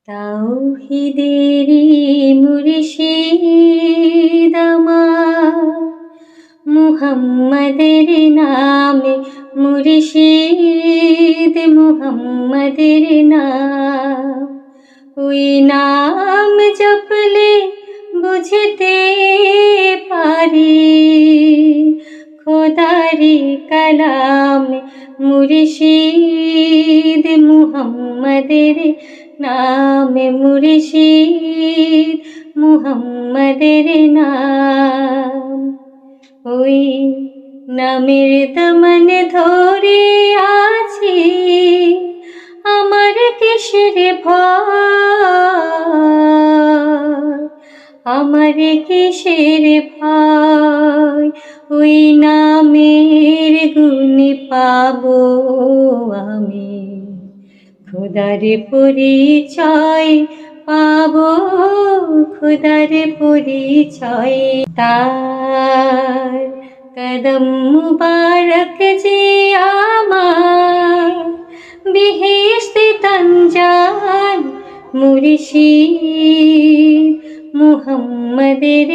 তাওহীদেরি মুর্শিদ আমার, মুহাম্মাদের নামে মুর্শিদ, মুহাম্মাদের নাম। ওই নাম জপলে বুঝতে পারি খোদারি কালাম মুর্শিদ, মুহাম্মাদের নামে মুর্শিদ, মুহাম্মাদের নাম। ওই নামের দামন ধরে আছি, আমার কিসের ভয়, আমার কিসের ভয়। ওই নামের গুণ পাবো আমি, খোদার পরিচয় পাবো, খোদার পরিচয়। তার কদম মুবারক যে আমার, বেহেশতে তঞ্জান মুর্শিদ, মুহাম্মাদের